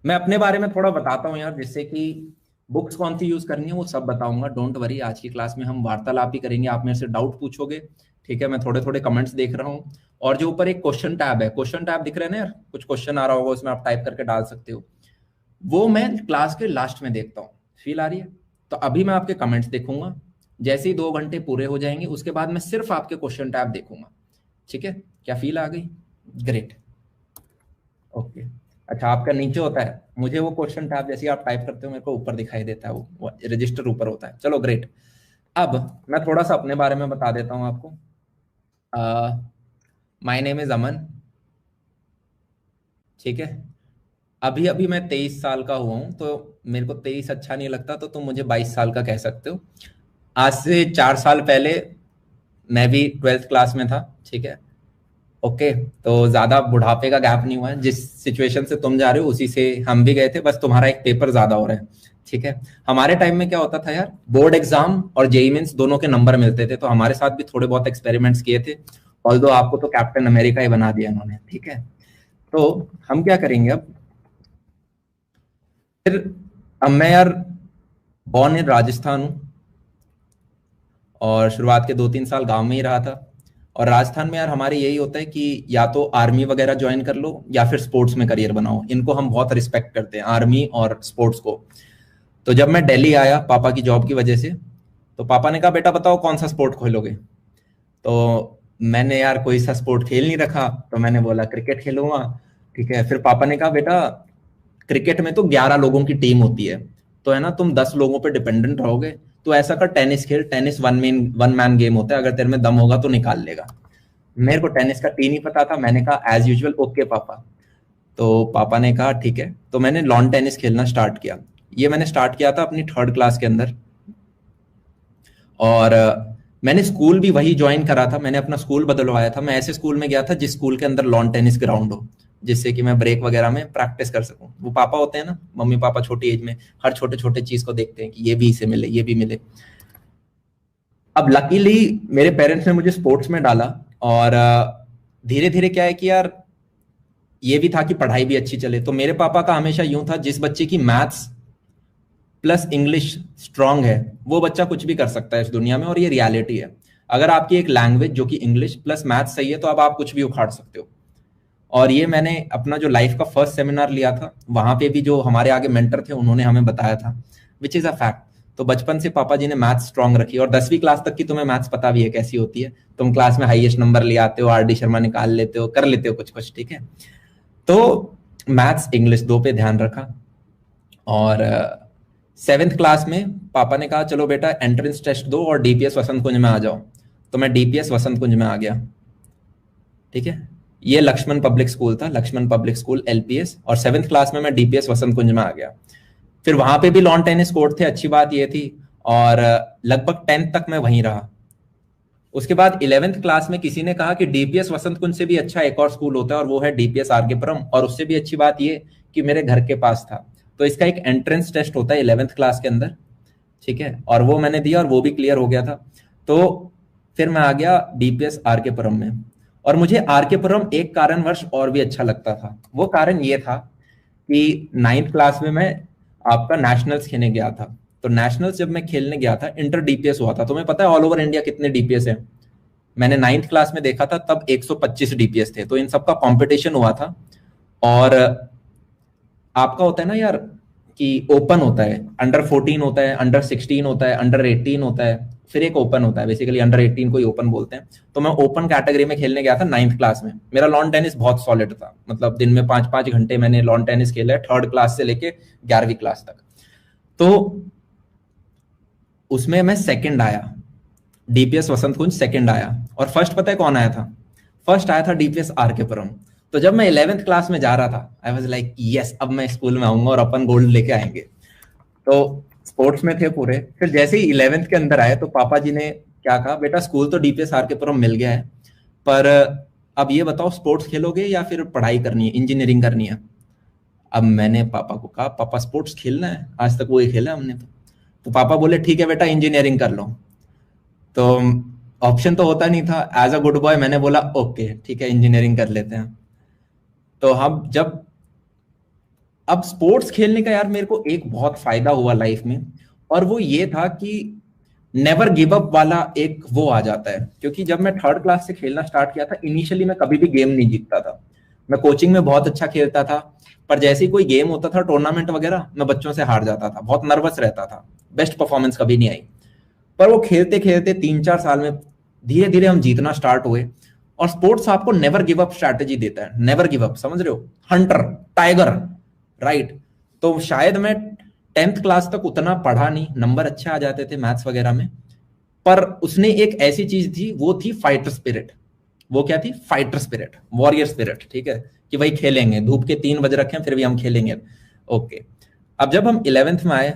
मैं अपने बारे में थोड़ा बताता हूँ यार, जिससे कि बुक्स कौन सी यूज करनी है वो सब बताऊंगा। डोंट वरी, आज की क्लास में हम वार्तालाप ही करेंगे, आप मेरे से डाउट पूछोगे। ठीक है, मैं थोड़े थोड़े कमेंट्स देख रहा हूँ। और जो ऊपर एक क्वेश्चन टैब है, क्वेश्चन टैब दिख रहे हैं ना यार, कुछ क्वेश्चन आ रहा होगा उसमें, आप टाइप करके डाल सकते हो। वो मैं क्लास के लास्ट में देखता हूँ। फील आ रही है? तो अभी मैं आपके कमेंट्स देखूंगा। जैसे ही 2 घंटे पूरे हो जाएंगे उसके बाद मैं सिर्फ आपके क्वेश्चन टैब देखूंगा। ठीक है? क्या फील आ गई? ग्रेट। ओके। अच्छा, आपका नीचे होता है, मुझे वो क्वेश्चन टैब जैसे ही आप टाइप करते हो मेरे को ऊपर दिखाई देता है, वो रजिस्टर ऊपर होता है। चलो ग्रेट। अब मैं थोड़ा सा अपने बारे में बता देता हूँ आपको। माय नेम इज अमन। ठीक है। अभी अभी मैं 23 साल का हुआ हूँ, तो मेरे को 23 अच्छा नहीं लगता, तो तुम मुझे 22 साल का कह सकते हो। आज से 4 साल पहले मैं भी 12th क्लास में था। ठीक है। ओके। तो ज्यादा बुढ़ापे का गैप नहीं हुआ है, जिस सिचुएशन से तुम जा रहे हो उसी से हम भी गए थे, बस तुम्हारा एक पेपर ज्यादा हो रहा है। ठीक है। हमारे टाइम में क्या होता था यार, बोर्ड एग्जाम और जेई मेंस दोनों के नंबर मिलते थे, तो हमारे साथ भी थोड़े बहुत एक्सपेरिमेंट्स किए थे। ऑल्दो आपको तो कैप्टन अमेरिका ही बना दिया इन्होंने। ठीक है। तो हम क्या करेंगे अब, फिर अब मैं यार बॉर्न इन राजस्थान हूँ, और शुरुआत के 2-3 साल गांव में ही रहा था। और राजस्थान में यार हमारे यही होता है कि या तो आर्मी वगैरह ज्वाइन कर लो या फिर स्पोर्ट्स में करियर बनाओ। इनको हम बहुत रिस्पेक्ट करते हैं, आर्मी और स्पोर्ट्स को। तो जब मैं दिल्ली आया पापा की जॉब की वजह से, तो पापा ने कहा बेटा बताओ कौन सा स्पोर्ट खोलोगे। तो मैंने यार कोई सा स्पोर्ट खेल नहीं रखा, तो मैंने बोला क्रिकेट खेलूंगा। ठीक है। फिर पापा ने कहा बेटा क्रिकेट में तो 11 लोगों की टीम होती है, तो है ना तुम 10 लोगों पे डिपेंडेंट रहोगे। तो ऐसा कर टेनिस खेल, टेनिस वन मैन गेम होता है, अगर तेरे में दम होगा तो निकाल लेगा। मेरे को टेनिस का टी नहीं पता था, मैंने कहा एज यूजुअल ओके पापा। तो पापा ने कहा ठीक है, तो मैंने लॉन टेनिस खेलना स्टार्ट किया। ये मैंने स्टार्ट किया था अपनी 3rd क्लास के अंदर। और मैंने स्कूल भी वही ज्वाइन करा था, मैंने अपना स्कूल बदलवाया था। मैं ऐसे स्कूल में गया था जिस स्कूल के अंदर लॉन टेनिस ग्राउंड हो, जिससे कि मैं ब्रेक वगैरह में प्रैक्टिस कर सकूं। वो पापा होते हैं ना, मम्मी पापा छोटी एज में हर छोटे छोटे चीज को देखते हैं कि ये भी इसे मिले, ये भी मिले। अब लकीली मेरे पेरेंट्स ने मुझे स्पोर्ट्स में डाला। और धीरे धीरे क्या है कि यार ये भी था कि पढ़ाई भी अच्छी चले। तो मेरे पापा का हमेशा यूं था, जिस बच्चे की मैथ्स प्लस इंग्लिश स्ट्रांग है वो बच्चा कुछ भी कर सकता है इस दुनिया में, और ये रियलिटी है। अगर आपकी एक लैंग्वेज जो कि इंग्लिश प्लस मैथ्स सही है, तो अब आप कुछ भी उखाड़ सकते हो। और ये मैंने अपना जो लाइफ का फर्स्ट सेमिनार लिया था, वहां पे भी जो हमारे आगे मेंटर थे उन्होंने हमें बताया था, विच इज अ फैक्ट। तो बचपन से पापा जी ने मैथ्स स्ट्रांग रखी, और 10वीं क्लास तक की तुम्हें मैथ्स पता भी है कैसी होती है। तुम क्लास में हाईएस्ट नंबर ले आते हो, आर डी शर्मा निकाल लेते हो, कर लेते हो कुछ कुछ। ठीक है। तो मैथ्स इंग्लिश दो पे ध्यान रखा। और 7th क्लास में पापा ने कहा चलो बेटा एंट्रेंस टेस्ट दो और डीपीएस वसंत कुंज में आ जाओ। तो मैं डीपीएस वसंत कुंज में आ गया। ठीक है। ये लक्ष्मण पब्लिक स्कूल था, लक्ष्मण पब्लिक स्कूल एलपीएस, और 7th क्लास में मैं डीपीएस वसंत कुंज में आ गया। फिर वहां पे भी लॉन टेनिस कोर्ट थे, अच्छी बात ये थी। और लगभग 10th तक मैं वहीं रहा। उसके बाद 11th क्लास में किसी ने कहा कि डीपीएस वसंत कुंज से भी अच्छा एक और स्कूल होता है, और वो है डीपीएस आरके पुरम। और उससे भी अच्छी बात ये कि मेरे घर के पास था। तो इसका एक एंट्रेंस टेस्ट होता है 11th क्लास के अंदर। ठीक है। और वो मैंने दिया और वो भी क्लियर हो गया था। तो फिर मैं आ गया डीपीएस आरके पुरम में। और मुझे आरके पुरम एक कारणवश और भी अच्छा लगता था। वो कारण ये था कि 9th क्लास में मैं आपका नेशनल्स खेलने गया था। तो नेशनल्स जब मैं खेलने गया था, इंटर डीपीएस हुआ था। तुम्हें पता है ऑल ओवर इंडिया कितने डीपीएस है? मैंने 9th क्लास में देखा था, तब 125 डीपीएस थे। तो इन सबका कंपटीशन हुआ था। और आपका होता है ना यार कि ओपन होता है, अंडर 14 होता है, अंडर 16 होता है, अंडर 18 होता है, फिर एक ओपन होता है। बेसिकली अंडर 18 को ही ओपन बोलते हैं। तो मैं ओपन कैटेगरी में खेलने गया था 9th क्लास में। मेरा लॉन टेनिस बहुत सॉलिड था, मतलब दिन में 5-5 घंटे मैंने लॉन टेनिस खेला है, 3rd क्लास से लेके 11वीं क्लास तक। तो उसमें मैं सेकंड आया, डीपीएस वसंत कुंज सेकंड आया। और फर्स्ट पता है कौन आया था? फर्स्ट आया था डीपीएस आरके पुरम। तो जब मैं 11th क्लास में जा रहा था, आई वाज लाइक यस, अब मैं स्कूल में आऊंगा और अपन गोल्ड लेके आएंगे। तो स्पोर्ट्स में थे पूरे। फिर जैसे ही 11th के अंदर आए, तो पापा जी ने क्या कहा, बेटा स्कूल तो डीपीएस आरके पुरम मिल गया है, पर अब ये बताओ स्पोर्ट्स खेलोगे या फिर पढ़ाई करनी है, इंजीनियरिंग करनी है? अब मैंने पापा को कहा पापा स्पोर्ट्स खेलना है, आज तक वही खेला हमने। तो पापा बोले ठीक है बेटा इंजीनियरिंग कर लो। तो ऑप्शन तो होता नहीं था, एज अ गुड बॉय मैंने बोला ओके ठीक है इंजीनियरिंग कर लेते हैं। तो हम जब अब स्पोर्ट्स खेलने का यार मेरे को एक बहुत फायदा हुआ लाइफ में, और वो ये था कि नेवर गिव अप वाला एक वो आ जाता है। क्योंकि जब मैं थर्ड क्लास से खेलना स्टार्ट किया था, इनिशियली मैं कभी भी गेम नहीं जीतता था। मैं कोचिंग में बहुत अच्छा खेलता था, पर जैसे ही कोई गेम होता था टूर्नामेंट वगैरह, मैं बच्चों से हार जाता था, बहुत नर्वस रहता था, बेस्ट परफॉर्मेंस कभी नहीं आई। पर वो खेलते खेलते 3-4 साल में धीरे धीरे हम जीतना स्टार्ट हुए। और स्पोर्ट्स आपको नेवर गिव अप स्ट्रैटेजी देता है, नेवर गिव अप, समझ रहे हो, हंटर, टाइगर, राइट। तो शायद मैं 10th क्लास तक उतना पढ़ा नहीं, नंबर अच्छे आ जाते थे मैथ्स वगैरह में, पर उसने एक ऐसी चीज थी, वो थी फाइटर स्पिरिट। वो क्या थी? फाइटर स्पिरिट, वॉरियर स्पिरिट, ठीक है, कि भाई खेलेंगे, धूप के 3 बज रखे हैं फिर भी हम खेलेंगे। ओके। अब जब हम 11th में आए,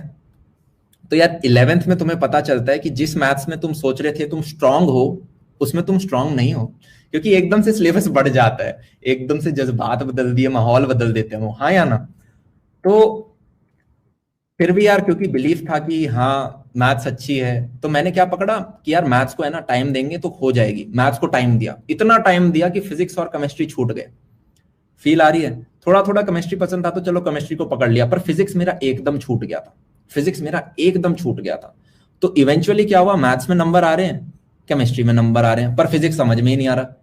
तो यार 11th में तुम्हें पता चलता है कि जिस मैथ्स में तुम सोच रहे थे तुम स्ट्रांग हो, उसमें तुम स्ट्रांग नहीं हो। क्योंकि एकदम से सिलेबस बढ़ जाता है, एकदम से जज्बात बदल दिए, माहौल बदल देते हैं वो, हाँ या ना। तो फिर भी यार क्योंकि बिलीफ था कि हाँ मैथ्स अच्छी है, तो मैंने क्या पकड़ा कि यार मैथ्स को है ना टाइम देंगे तो हो जाएगी। मैथ्स को टाइम दिया, इतना टाइम दिया कि फिजिक्स और केमिस्ट्री छूट गए। फील आ रही है? थोड़ा थोड़ा केमिस्ट्री पसंद था तो चलो केमिस्ट्री को पकड़ लिया, पर फिजिक्स मेरा एकदम छूट गया था। फिजिक्स मेरा एकदम छूट गया था। तो इवेंचुअली क्या हुआ, मैथ्स में नंबर आ रहे हैं, केमिस्ट्री में नंबर आ रहे हैं, पर फिजिक्स समझ में ही नहीं आ रहा।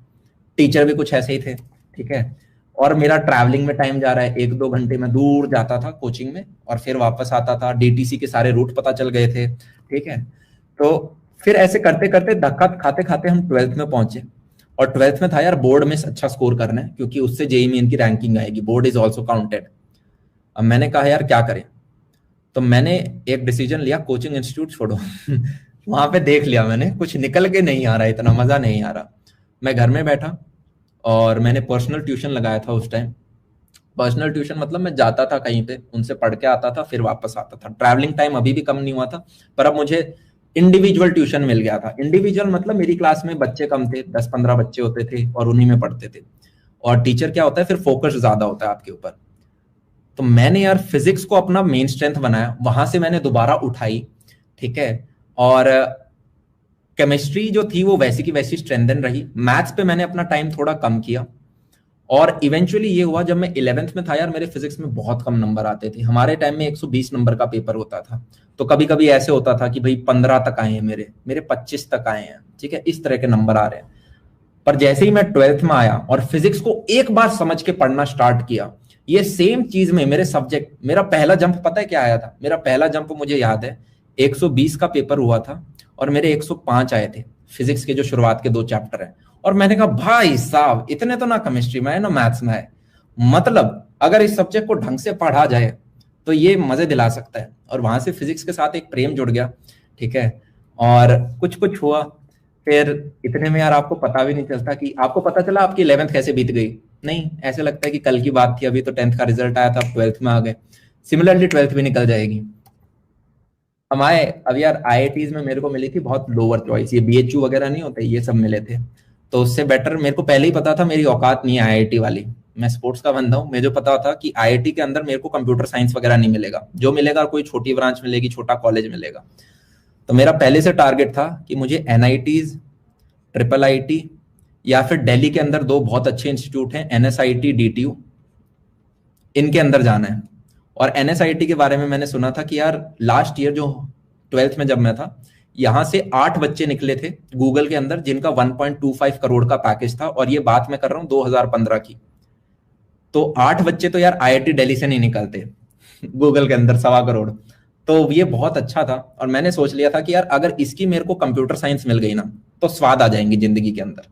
टीचर भी कुछ ऐसे ही थे, ठीक है। और मेरा ट्रैवलिंग में टाइम जा रहा है, 1-2 घंटे में दूर जाता था कोचिंग में, और फिर वापस आता था, डीटीसी के सारे रूट पता चल गए थे, ठीक है। तो फिर ऐसे करते करते धक्का खाते खाते हम 12th में पहुंचे। और 12th में था यार बोर्ड में अच्छा स्कोर करना है, क्योंकि उससे जेईई मेन की रैंकिंग आएगी, बोर्ड इज ऑल्सो काउंटेड। अब मैंने कहा यार क्या करें, तो मैंने एक डिसीजन लिया, कोचिंग इंस्टीट्यूट छोड़ो। वहां पे देख लिया मैंने, कुछ निकल के नहीं आ रहा, इतना मजा नहीं आ रहा। मैं घर में बैठा और मैंने पर्सनल ट्यूशन लगाया था उस टाइम। पर्सनल ट्यूशन मतलब मैं जाता था कहीं पे, उनसे पढ़ के आता था, फिर वापस आता था। ट्रैवलिंग टाइम अभी भी कम नहीं हुआ था, पर अब मुझे इंडिविजुअल ट्यूशन मिल गया था। इंडिविजुअल मतलब मेरी क्लास में बच्चे कम थे, 10-15 बच्चे होते थे और उन्हीं में पढ़ते थे। और टीचर क्या होता है, फिर फोकस ज्यादा होता है आपके ऊपर। तो मैंने यार फिजिक्स को अपना मेन स्ट्रेंथ बनाया, वहां से मैंने दोबारा उठाई, ठीक है। और केमिस्ट्री जो थी वो वैसी की वैसी स्ट्रेंथन रही। मैथ्स पे मैंने अपना टाइम थोड़ा कम किया। और इवेंचुअली ये हुआ, जब मैं 11th में था यार, मेरे फिजिक्स में बहुत कम नंबर आते थे। हमारे टाइम में 120 नंबर का पेपर होता था। तो कभी कभी ऐसे होता था कि भाई 15 तक आए हैं, मेरे मेरे 25 तक आए हैं, ठीक है, इस तरह के नंबर आ रहे हैं। पर जैसे ही मैं 12th में आया और फिजिक्स को एक बार समझ के पढ़ना स्टार्ट किया, ये सेम चीज में मेरे सब्जेक्ट, मेरा पहला जंप पता है क्या आया था? मेरा पहला जंप मुझे याद है, 120 का पेपर हुआ था और मेरे 105 आए थे, फिजिक्स के जो शुरुआत के 2 चैप्टर हैं। और मैंने कहा भाई साहब, इतने तो ना केमिस्ट्री में है ना मैथ्स में है, मतलब अगर इस सब्जेक्ट को ढंग से पढ़ा जाए तो ये मजे दिला सकता है। और वहां से फिजिक्स के साथ एक प्रेम जुड़ गया, ठीक है। और कुछ कुछ हुआ, फिर इतने में यार आपको पता भी नहीं चलता कि आपको पता चला आपकी 11th कैसे बीत गई। नहीं, ऐसे लगता है कि कल की बात थी, अभी तो 10th का रिजल्ट आया था, अब 12th में आ गए। सिमिलरली 12th भी निकल जाएगी। हम आए, अब यार आईआईटीज में मेरे को मिली थी बहुत लोअर चॉइस, ये बीएचयू वगैरह नहीं होते, ये सब मिले थे। तो उससे बेटर मेरे को पहले ही पता था मेरी औकात नहीं है आईआईटी वाली। मैं स्पोर्ट्स का बंदा हूँ, मुझे जो पता था कि आईआईटी के अंदर मेरे को कंप्यूटर साइंस वगैरह नहीं मिलेगा, जो मिलेगा कोई छोटी ब्रांच मिलेगी, छोटा कॉलेज मिलेगा। तो मेरा पहले से टारगेट था कि मुझे एनआईटीज, ट्रिपल आईटी, या फिर दिल्ली के अंदर 2 बहुत अच्छे इंस्टीट्यूट हैं, एनएसआईटी, डीटीयू, इनके अंदर जाना है। और एनएसआईटी के बारे में मैंने सुना था कि यार लास्ट ईयर जो 12th में जब मैं था, यहां से 8 बच्चे निकले थे गूगल के अंदर जिनका 1.25 करोड़ का पैकेज था, और ये बात मैं कर रहा हूं 2015 की। तो 8 बच्चे तो यार आईआईटी दिल्ली से नहीं निकलते, गूगल के अंदर 1.25 करोड़। तो ये बहुत अच्छा था, और मैंने सोच लिया था कि यार अगर इसकी मेरे को कंप्यूटर साइंस मिल गई ना, तो स्वाद आ जाएंगे जिंदगी के अंदर,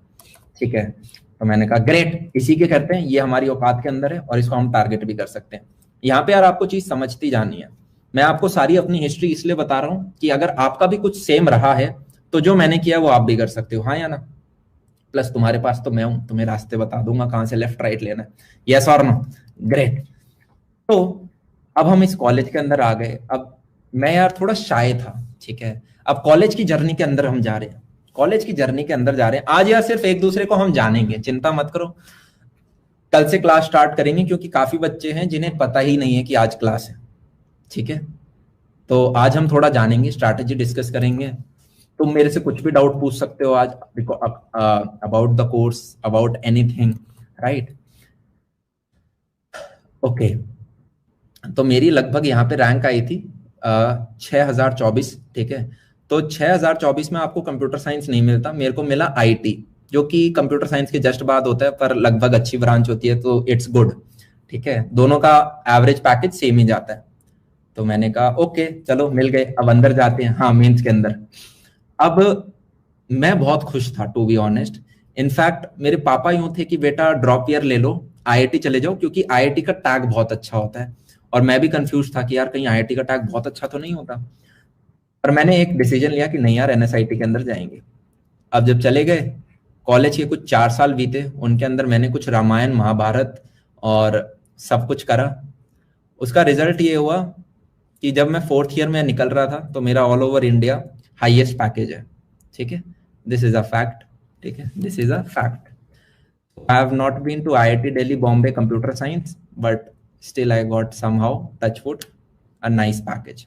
ठीक है। तो मैंने कहा ग्रेट, इसी के करते हैं, ये हमारी औकात के अंदर है और इसको हम टारगेट भी कर सकते हैं। यहाँ पे यार आपको चीज समझती जानी है। मैं आपको सारी अपनी हिस्ट्री इसलिए बता रहा हूँ कि अगर आपका भी कुछ सेम रहा है तो जो मैंने किया वो आप भी कर सकते हो, हाँ या ना। प्लस तुम्हारे पास तो मैं हूं, तुम्हें रास्ते बता दूंगा कहाँ से लेफ्ट राइट लेना है, यस और नो। ग्रेट। तो अब हम इस कॉलेज के अंदर आ गए। अब मैं यार थोड़ा शाय था, ठीक है। अब कॉलेज की जर्नी के अंदर हम जा रहे हैं, कॉलेज की जर्नी के अंदर जा रहे हैं। आज यार सिर्फ एक दूसरे को हम जानेंगे, चिंता मत करो। कल से क्लास स्टार्ट करेंगे, क्योंकि काफी बच्चे हैं जिन्हें पता ही नहीं है कि आज क्लास है, ठीक है। तो आज हम थोड़ा जानेंगे, स्ट्रैटेजी डिस्कस करेंगे। तुम मेरे से कुछ भी डाउट पूछ सकते हो आज, about the course, about anything, right. Okay. तो मेरी लगभग यहाँ पे रैंक आई थी 6024, ठीक है। तो 6024 में आपको कंप्यूटर साइंस नहीं मिलता, मेरे को मिला आईटी, जो कि कंप्यूटर साइंस के जस्ट बाद होता है, पर लगभग अच्छी ब्रांच होती है, तो इट्स गुड, ठीक है। दोनों का एवरेज पैकेज सेम ही जाता है। तो मैंने कहा ओके चलो मिल गए, अब अंदर जाते हैं, हाँ मेंस के अंदर। अब मैं बहुत खुश था टू बी ऑनेस्ट। इनफैक्ट मेरे पापा यूं थे कि बेटा ड्रॉप ईयर ले लो, आईआईटी चले जाओ, क्योंकि आईआईटी का टैग बहुत अच्छा होता है। और मैं भी कंफ्यूज था कि यार कहीं आईआईटी का टैग बहुत अच्छा तो नहीं होता। पर मैंने एक डिसीजन लिया कि नहीं यार एनएसआईटी के अंदर जाएंगे। अब जब चले गए, कॉलेज के कुछ 4 साल बीते, उनके अंदर मैंने कुछ रामायण महाभारत और सब कुछ करा। उसका रिजल्ट ये हुआ कि जब मैं 4th ईयर में निकल रहा था, तो मेरा all over India highest package है, ठीक है। दिस इज अ फैक्ट, ठीक है, this is a fact. I have not been to IIT Delhi Bombay computer science, but still I got somehow touch wood a nice package.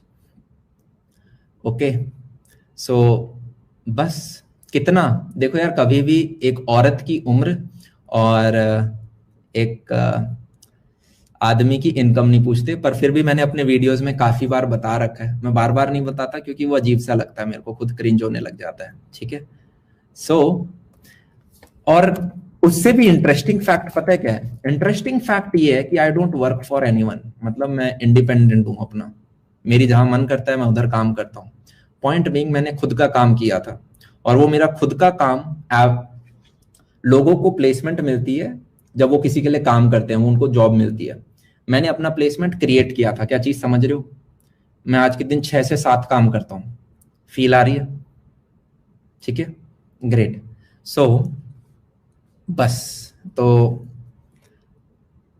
Okay, so बस कितना, देखो यार कभी भी एक औरत की उम्र और एक आदमी की इनकम नहीं पूछते, पर फिर भी मैंने अपने वीडियोस में काफी बार बता रखा है। मैं बार बार नहीं बताता क्योंकि वो अजीब सा लगता है मेरे को, खुद क्रिंज होने लग जाता है, ठीक है। सो और उससे भी इंटरेस्टिंग फैक्ट पता है क्या है? इंटरेस्टिंग फैक्ट ये है कि I don't work for anyone, मतलब मैं इंडिपेंडेंट हूं अपना, मेरी जहां मन करता है मैं उधर काम करता हूँ। पॉइंट बीइंग मैंने खुद का काम किया था, और वो मेरा खुद का काम, लोगों को प्लेसमेंट मिलती है जब वो किसी के लिए काम करते हैं, उनको जॉब मिलती है। मैंने अपना प्लेसमेंट क्रिएट किया था, क्या चीज समझ रहे हो? मैं आज के दिन 6 से 7 काम करता हूं, फील आ रही है? ठीक है, ग्रेट। सो बस, तो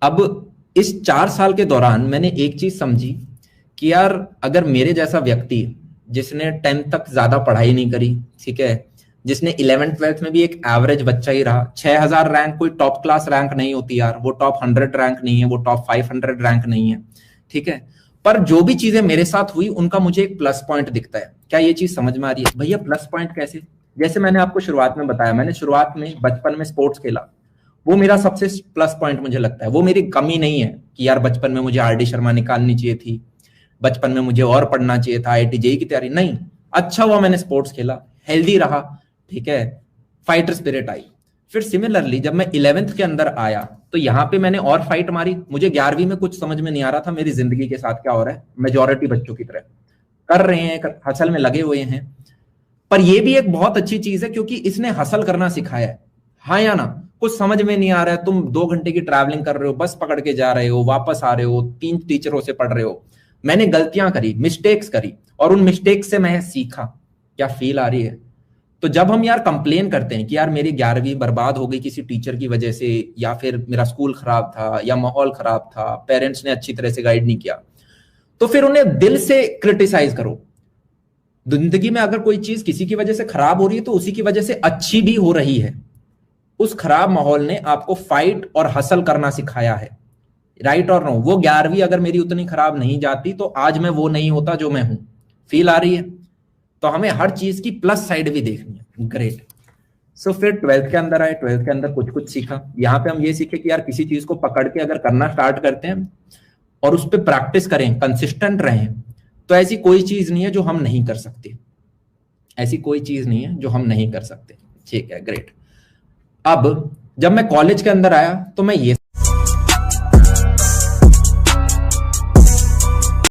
अब इस 4 साल के दौरान मैंने एक चीज समझी कि यार अगर मेरे जैसा व्यक्ति जिसने 10th तक ज्यादा पढ़ाई नहीं करी, ठीक है, जिसने 11th-12th में भी एक एवरेज बच्चा ही रहा, 6000 रैंक कोई टॉप क्लास रैंक नहीं होती यार, वो टॉप 100 रैंक नहीं है, वो टॉप 500 रैंक नहीं है, ठीक है। पर जो भी चीजें मेरे साथ हुई उनका मुझे एक प्लस पॉइंट दिखता है। क्या ये चीज समझ में आ रही है भैया? प्लस पॉइंट कैसे? जैसे मैंने आपको शुरुआत में बताया, मैंने शुरुआत में बचपन में स्पोर्ट्स खेला, वो मेरा सबसे प्लस पॉइंट मुझे लगता है। वो मेरी कमी नहीं है कि यार बचपन में मुझे आरडी शर्मा निकालनी चाहिए थी, बचपन में मुझे और पढ़ना चाहिए था, आईआईटी जेईई की तैयारी नहीं, अच्छा हुआ मैंने स्पोर्ट्स खेला, हेल्दी रहा, ठीक है, फाइटर स्पिरिट आई। फिर सिमिलरली जब मैं 11th के अंदर आया, तो यहाँ पे मैंने और फाइट मारी। मुझे 11वीं में कुछ समझ में नहीं आ रहा था मेरी जिंदगी के साथ क्या हो रहा है, मेजोरिटी बच्चों की तरह कर रहे हैं, हसल में लगे हुए हैं। पर ये भी एक बहुत अच्छी चीज है क्योंकि इसने हसल करना सिखाया है, हाँ या ना? कुछ समझ में नहीं आ रहा है, तुम 2 घंटे की ट्रैवलिंग कर रहे हो, बस पकड़ के जा रहे हो, वापस आ रहे हो, 3 टीचरों से पढ़ रहे हो। मैंने गलतियां करी, मिस्टेक्स करी, और उन मिस्टेक्स से मैं सीखा। क्या फील आ रही है? तो जब हम यार कंप्लेन करते हैं कि यार मेरी 11वीं बर्बाद हो गई किसी टीचर की वजह से, या फिर मेरा स्कूल खराब था, या माहौल खराब था, पेरेंट्स ने अच्छी तरह से गाइड नहीं किया, तो फिर उन्हें दिल से क्रिटिसाइज करो। जिंदगी में अगर कोई चीज किसी की वजह से खराब हो रही है तो उसी की वजह से अच्छी भी हो रही है। उस खराब माहौल ने आपको फाइट और हसल करना सिखाया है, राइट और नो? वो 11वीं अगर मेरी उतनी खराब नहीं जाती तो आज मैं वो नहीं होता जो मैं हूं। फील आ रही है? तो हमें हर चीज की प्लस साइड भी देखनी है। ग्रेट। सो फिर 12th के अंदर आए, 12th के अंदर कुछ कुछ सीखा। यहाँ पे हम ये सीखे कि यार किसी चीज को पकड़ के अगर करना स्टार्ट करते हैं और उस पर प्रैक्टिस करें, कंसिस्टेंट रहें, तो ऐसी कोई चीज नहीं है जो हम नहीं कर सकते। ऐसी कोई चीज नहीं है जो हम नहीं कर सकते, ठीक है, ग्रेट। अब जब मैं कॉलेज के अंदर आया तो मैं ये